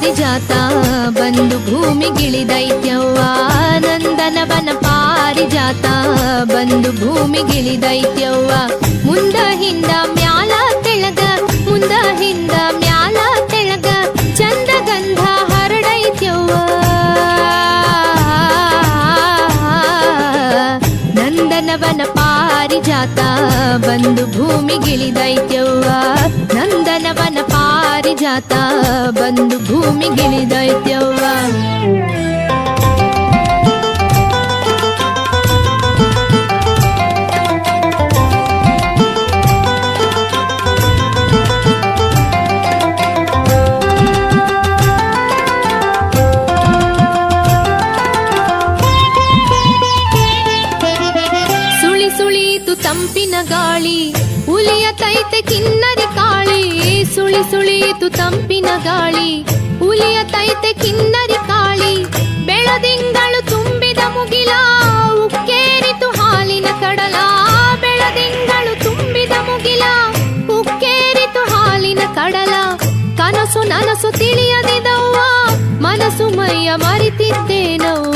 ಪಾರಿಜಾತ ಬಂದು ಭೂಮಿಗಿಳಿದೈತ್ಯವ್ವ ನಂದನವನ ಪಾರಿಜಾತ ಬಂದು ಭೂಮಿಗಿಳಿದೈತ್ಯವ್ವ ಮುಂದ ಹಿಂದ ಮ್ಯಾಲ ತೆಳಗ ಮುಂದ ಹಿಂದ ಮ್ಯಾಲ ತೆಳಗ ಚಂದ ಗಂಧ ಹರಡೈತ್ಯವ್ವ ನಂದನವನ ಪಾರಿಜಾತ ಬಂದು ಭೂಮಿಗಿಳಿದೈತ್ಯವ್ವ ನಂದನವನ ಪಾರಿಜಾತ ಬಂದು ಭೂಮಿಗಿಳಿದೈತ್ಯವ್ವ ತಂಪಿನ ಗಾಳಿ ಉಲಿಯತೈತೆ ಕಿನ್ನರಿ ಕಾಳಿ ಸುಳಿ ಸುಳಿಯಿತು ತಂಪಿನ ಗಾಳಿ ಉಲಿಯತೈತೆ ಕಿನ್ನರಿ ಕಾಳಿ ಬೆಳದಿಂಗಳು ತುಂಬಿದ ಮುಗಿಲ ಉಕ್ಕೇರಿತು ಹಾಲಿನ ಕಡಲ ಬೆಳದಿಂಗಳು ತುಂಬಿದ ಮುಗಿಲ ಉಕ್ಕೇರಿತು ಹಾಲಿನ ಕಡಲ ಕನಸು ನನಸು ತಿಳಿಯದಿದವ್ವ ಮನಸ್ಸು ಮೈಯ ಮರಿತಿದ್ದೇನವ್ವ